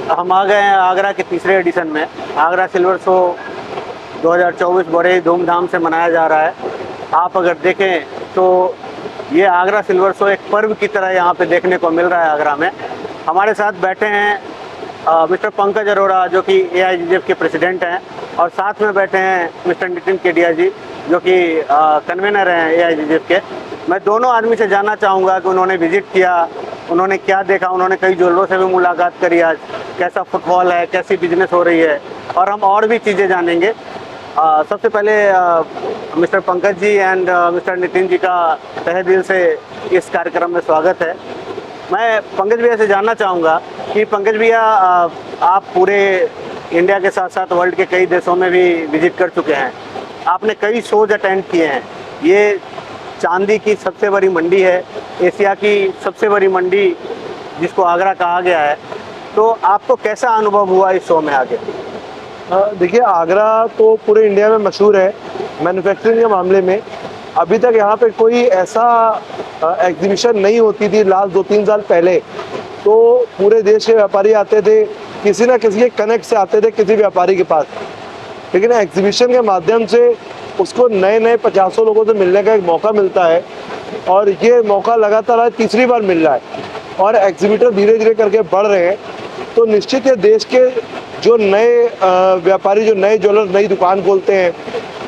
हम आ गए हैं आगरा के तीसरे एडिशन में। आगरा सिल्वर शो 2024 बड़े ही धूमधाम से मनाया जा रहा है। आप अगर देखें तो ये आगरा सिल्वर शो एक पर्व की तरह यहाँ पे देखने को मिल रहा है आगरा में। हमारे साथ बैठे हैं मिस्टर पंकज अरोड़ा जो कि AIGGF के प्रेसिडेंट हैं, और साथ में बैठे हैं मिस्टर नितिन केडिया जी जो कि कन्वेनर हैं AIGGF के। मैं दोनों आदमी से जानना चाहूँगा कि उन्होंने विजिट किया, उन्होंने क्या देखा। उन्होंने कई ज्वेलरों से भी मुलाकात करी, आज कैसा फुटफॉल है, कैसी बिजनेस हो रही है, और हम और भी चीज़ें जानेंगे। सबसे पहले mister Pankaj ji and mister Nitin ji का तहे दिल से इस कार्यक्रम में स्वागत है। मैं पंकज भैया से जानना चाहूँगा कि पंकज भैया आप पूरे इंडिया के साथ साथ वर्ल्ड के कई देशों में भी विजिट कर चुके हैं, आपने कई शोज अटेंड किए हैं। ये चांदी की सबसे बड़ी मंडी है, एशिया की सबसे बड़ी मंडी जिसको आगरा कहा गया है, तो आपको कैसा अनुभव हुआ इस शो में आगे? देखिए, आगरा तो पूरे इंडिया में मशहूर है मैन्युफैक्चरिंग के मामले में। अभी तक यहाँ पे कोई ऐसा एग्जीबिशन नहीं होती थी। लास्ट 2-3 साल पहले तो पूरे देश के व्यापारी आते थे, किसी ना किसी के कनेक्ट से आते थे किसी व्यापारी के पास। लेकिन एग्जीबिशन के माध्यम से उसको नए नए 50 लोगों से मिलने का एक मौका मिलता है, और ये मौका लगातार तीसरी बार मिल रहा है, और एग्जीबिटर धीरे धीरे करके बढ़ रहे हैं। तो निश्चित है, देश के जो नए व्यापारी, जो नए ज्वेलर नई दुकान खोलते हैं,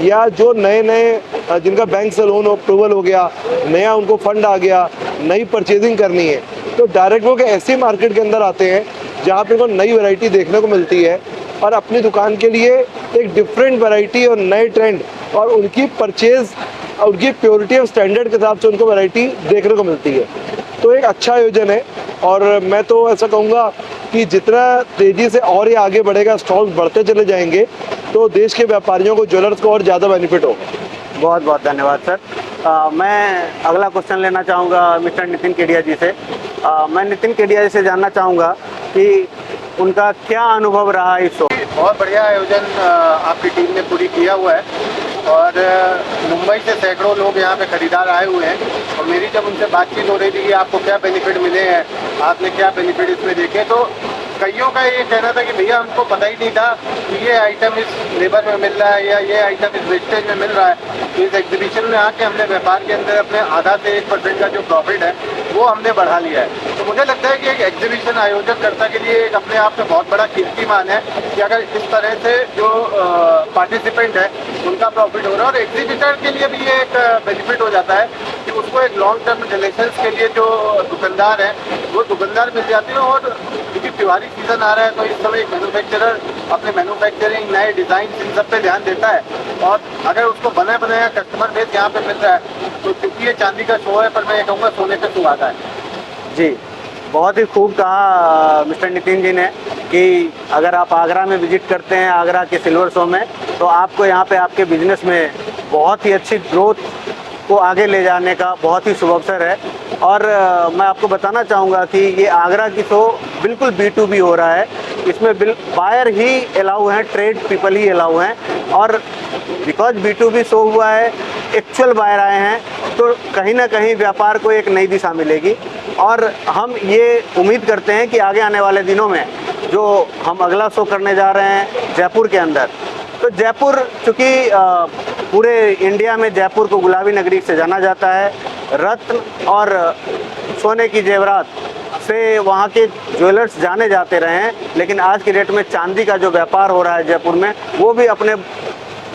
या जो नए नए जिनका बैंक से लोन अप्रूवल हो गया, नया उनको फंड आ गया, नई परचेजिंग करनी है, तो डायरेक्ट वो ऐसी मार्केट के अंदर आते हैं जहाँ पे उनको नई वैरायटी देखने को मिलती है, और अपनी दुकान के लिए एक डिफरेंट वैरायटी और नए ट्रेंड और उनकी परचेज और उनकी प्योरिटी और स्टैंडर्ड के हिसाब से उनको वैरायटी देखने को मिलती है। तो एक अच्छा आयोजन है, और मैं तो ऐसा कहूँगा कि जितना तेज़ी से और ये आगे बढ़ेगा, स्टॉल्स बढ़ते चले जाएंगे, तो देश के व्यापारियों को, ज्वेलर्स को और ज़्यादा बेनिफिट होगा। बहुत बहुत धन्यवाद सर। मैं अगला क्वेश्चन लेना चाहूँगा मिस्टर नितिन केडिया जी से। मैं नितिन केडिया जी से जानना चाहूँगा कि उनका क्या अनुभव रहा इस शो? बहुत बढ़िया आयोजन आपकी टीम ने पूरी किया हुआ है, और मुंबई से सैकड़ों लोग यहाँ पे खरीदार आए हुए हैं। और मेरी जब उनसे बातचीत हो रही थी कि आपको क्या बेनिफिट मिले हैं, आपने क्या बेनिफिट इसमें देखे, तो कईयों का ये कहना था कि भैया हमको पता ही नहीं था कि ये आइटम इस लेबर में मिल रहा है या ये आइटम इस वेस्टेज में मिल रहा है। तो इस एग्जीबिशन में आके हमने व्यापार के अंदर अपने आधा से 1% का जो प्रॉफिट है वो हमने बढ़ा लिया है। तो मुझे लगता है कि एक एग्जीबिशन आयोजकर्ता के लिए एक अपने आप में बहुत बड़ा कीर्तिमान है कि अगर इस तरह से जो पार्टिसिपेंट है उनका प्रॉफिट हो रहा है, और एग्जीबिटर के लिए भी ये एक बेनिफिट हो जाता है कि उसको एक लॉन्ग टर्म रिलेशंस के लिए जो दुकानदार है वो दुकानदार मिल जाते हैं। और क्योंकि त्योहारी सीजन आ रहा है, तो इस समय एक मैन्युफैक्चरर अपने मैन्युफैक्चरिंग, नए डिज़ाइन, इन सब पे ध्यान देता है, और अगर उसको बना बनाया कस्टमर बेस यहाँ पे मिल रहा है, तो क्योंकि ये चांदी का शो है, पर मैं ये कहूँगा सोने पे सुहागा है। जी, बहुत ही खूब कहा मिस्टर नितिन जी ने कि अगर आप आगरा में विजिट करते हैं, आगरा के सिल्वर शो में, तो आपको यहाँ पे आपके बिजनेस में बहुत ही अच्छी ग्रोथ को आगे ले जाने का बहुत ही शुभ अवसर है। और मैं आपको बताना चाहूँगा कि ये आगरा की शो बिल्कुल B2B हो रहा है। इसमें बायर ही अलाउ हैं, ट्रेड पीपल ही अलाउ हैं, और बिकॉज B2B शो हुआ है, एक्चुअल बायर आए हैं, तो कहीं ना कहीं व्यापार को एक नई दिशा मिलेगी। और हम ये उम्मीद करते हैं कि आगे आने वाले दिनों में जो हम अगला शो करने जा रहे हैं जयपुर के अंदर, तो जयपुर चूँकि पूरे इंडिया में जयपुर को गुलाबी नगरी से जाना जाता है, रत्न और सोने की जेवरात से वहाँ के ज्वेलर्स जाने जाते रहे हैं, लेकिन आज की डेट में चांदी का जो व्यापार हो रहा है जयपुर में, वो भी अपने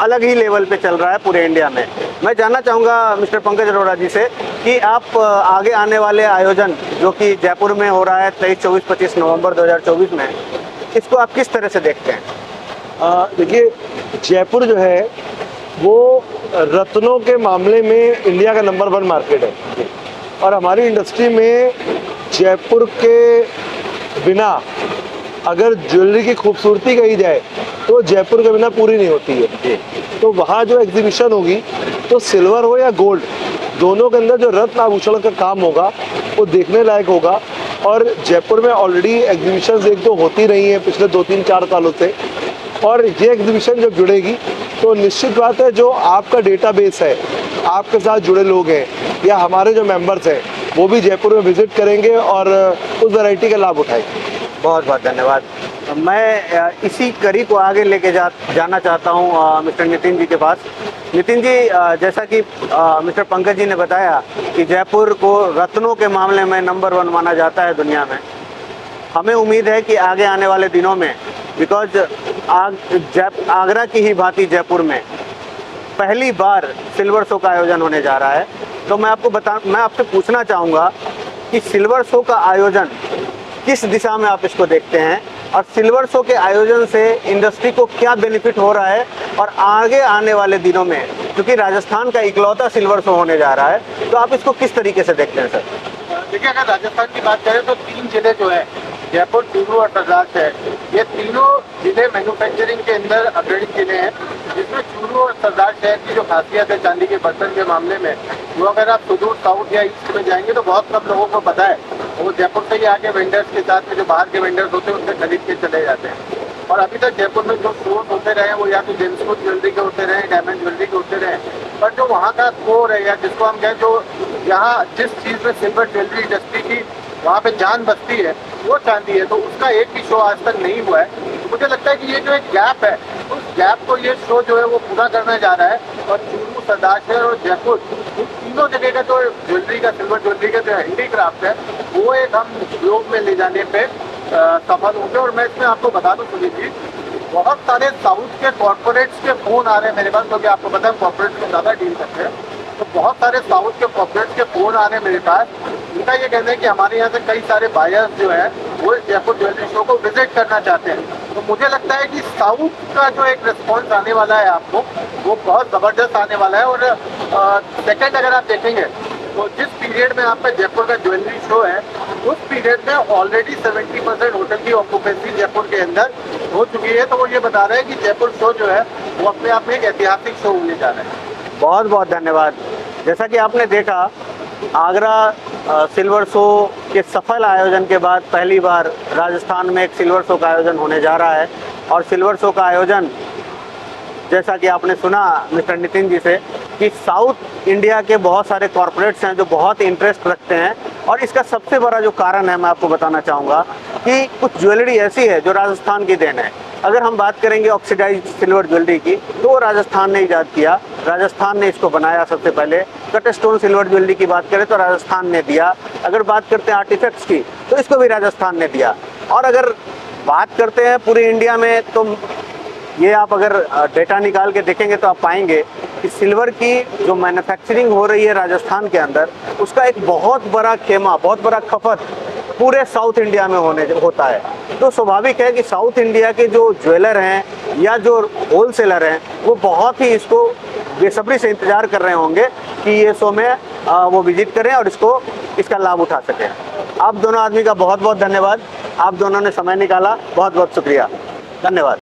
अलग ही लेवल पे चल रहा है पूरे इंडिया में। मैं जानना चाहूँगा मिस्टर पंकज अरोड़ा जी से कि आप आगे आने वाले आयोजन जो कि जयपुर में हो रहा है 23, 24, 25 नवंबर 2024 में, इसको आप किस तरह से देखते हैं? देखिए, जयपुर जो है वो रत्नों के मामले में इंडिया का नंबर 1 मार्केट है, और हमारी इंडस्ट्री में जयपुर के बिना अगर ज्वेलरी की खूबसूरती कही जाए तो जयपुर के बिना पूरी नहीं होती है। तो वहाँ जो एग्जीबिशन होगी, तो सिल्वर हो या गोल्ड, दोनों के अंदर जो रत्न आभूषण का काम होगा वो देखने लायक होगा। और जयपुर में ऑलरेडी एग्जीबिशन एक दो होती रही हैं पिछले 2-3-4 सालों से, और ये एग्जीबिशन जब जुड़ेगी तो निश्चित बात है जो आपका डेटाबेस है, आपके साथ जुड़े लोग हैं या हमारे जो मेंबर्स हैं, वो भी जयपुर में विजिट करेंगे और उस वैरायटी का लाभ उठाएंगे। बहुत बहुत धन्यवाद। मैं इसी कड़ी को आगे लेके जाना चाहता हूँ मिस्टर नितिन जी के पास। नितिन जी, जैसा कि मिस्टर पंकज जी ने बताया कि जयपुर को रत्नों के मामले में नंबर 1 माना जाता है दुनिया में। हमें उम्मीद है कि आगे आने वाले दिनों में, बिकॉज आगरा की ही भांति जयपुर में पहली बार सिल्वर शो का आयोजन होने जा रहा है। तो मैं आपसे पूछना चाहूँगा कि सिल्वर शो का आयोजन किस दिशा में आप इसको देखते हैं, और सिल्वर शो के आयोजन से इंडस्ट्री को क्या बेनिफिट हो रहा है, और आगे आने वाले दिनों में क्योंकि राजस्थान का इकलौता सिल्वर शो होने जा रहा है, तो आप इसको किस तरीके से देखते हैं सर? देखिए, अगर राजस्थान की बात करें तो 3 जिले जो है, जयपुर, चूरू और सरदार है, ये तीनों जिले मैन्युफैक्चरिंग के अंदर अग्रणी जिले हैं। जिसमें चूरू और सरदार शहर की जो खासियत है चांदी के बर्तन के मामले में, वो अगर आप सुदूर साउथ या ईस्ट में जाएंगे तो बहुत कम लोगों को पता है। वो जयपुर से ही आके वेंडर्स के साथ में जो बाहर के वेंडर्स होते हैं उनसे खरीद के चले जाते हैं। और अभी तक जयपुर में जो शोज होते रहे वो या तो जेम्सफुड ज्वेलरी के होते रहे, डायमंड ज्वेलरी के होते रहे, पर जो वहाँ का कोर है, या जिसको हम कहें जो यहाँ जिस चीज़ में सिल्वर ज्वेलरी इंडस्ट्री की वहाँ पे जान बसती है वो चांदी है, तो उसका एक भी शो आज तक नहीं हुआ है। तो मुझे लगता है कि ये जो एक गैप है, उस गैप को ये शो जो है वो पूरा करने जा रहा है। और चूरू, सरदार शहर और जयपुर, इन तीनों जगह का जो ज्वेलरी का, सिल्वर ज्वेलरी का जो हैंडीक्राफ्ट है, वो एक हम योग में ले जाने पे सफल होंगे। और मैं इसमें आपको बता दूं सुनील जी, बहुत सारे साउथ के कॉर्पोरेट्स के फोन आ रहे हैं मेरे पास, क्योंकि आपको पता है कॉर्पोरेट्स में ज़्यादा डील करते हैं। तो बहुत सारे साउथ के कॉर्पोरेट्स के फोन आ रहे हैं मेरे पास। उनका ये कहना है कि हमारे यहाँ से कई सारे बायर्स जो है वो जयपुर ज्वेलरी शो को विजिट करना चाहते हैं। तो मुझे लगता है कि साउथ का जो एक रिस्पॉन्स आने वाला है आपको, वो बहुत ज़बरदस्त आने वाला है। और सेकेंड, अगर आप देखेंगे तो जिस पीरियड में आपका जयपुर का ज्वेलरी शो है, उस पीरियड में ऑलरेडी 70% होटल की ऑक्यूपेंसी जयपुर के अंदर हो चुकी है। तो वो ये बता रहे हैं कि जयपुर शो जो है वो अपने आप में एक ऐतिहासिक शो होने जा रहा है। बहुत बहुत धन्यवाद। जैसा कि आपने देखा, आगरा सिल्वर शो के सफल आयोजन के बाद पहली बार राजस्थान में एक सिल्वर शो का आयोजन होने जा रहा है। और सिल्वर शो का आयोजन, जैसा कि आपने सुना मिस्टर नितिन जी से, कि साउथ इंडिया के बहुत सारे कॉर्पोरेट्स हैं जो बहुत इंटरेस्ट रखते हैं। और इसका सबसे बड़ा जो कारण है, मैं आपको बताना चाहूँगा कि कुछ ज्वेलरी ऐसी है जो राजस्थान की देन है। अगर हम बात करेंगे ऑक्सीडाइज्ड सिल्वर ज्वेलरी की, तो वो राजस्थान ने ईजाद किया, राजस्थान ने इसको बनाया सबसे पहले। कट स्टोन सिल्वर ज्वेलरी की बात करें तो राजस्थान ने दिया। अगर बात करते हैं आर्टिफैक्ट्स की, तो इसको भी राजस्थान ने दिया। और अगर बात करते हैं पूरे इंडिया में, तो ये आप अगर डेटा निकाल के देखेंगे तो आप पाएंगे कि सिल्वर की जो मैन्युफैक्चरिंग हो रही है राजस्थान के अंदर, उसका एक बहुत बड़ा खेमा, बहुत बड़ा खपत पूरे साउथ इंडिया में होता है। तो स्वाभाविक है कि साउथ इंडिया के जो ज्वेलर हैं या जो होलसेलर हैं, वो बहुत ही इसको बेसब्री से इंतज़ार कर रहे होंगे कि ये शो में वो विजिट करें और इसका लाभ उठा सकें। आप दोनों आदमी का बहुत बहुत धन्यवाद। आप दोनों ने समय निकाला, बहुत बहुत शुक्रिया, धन्यवाद।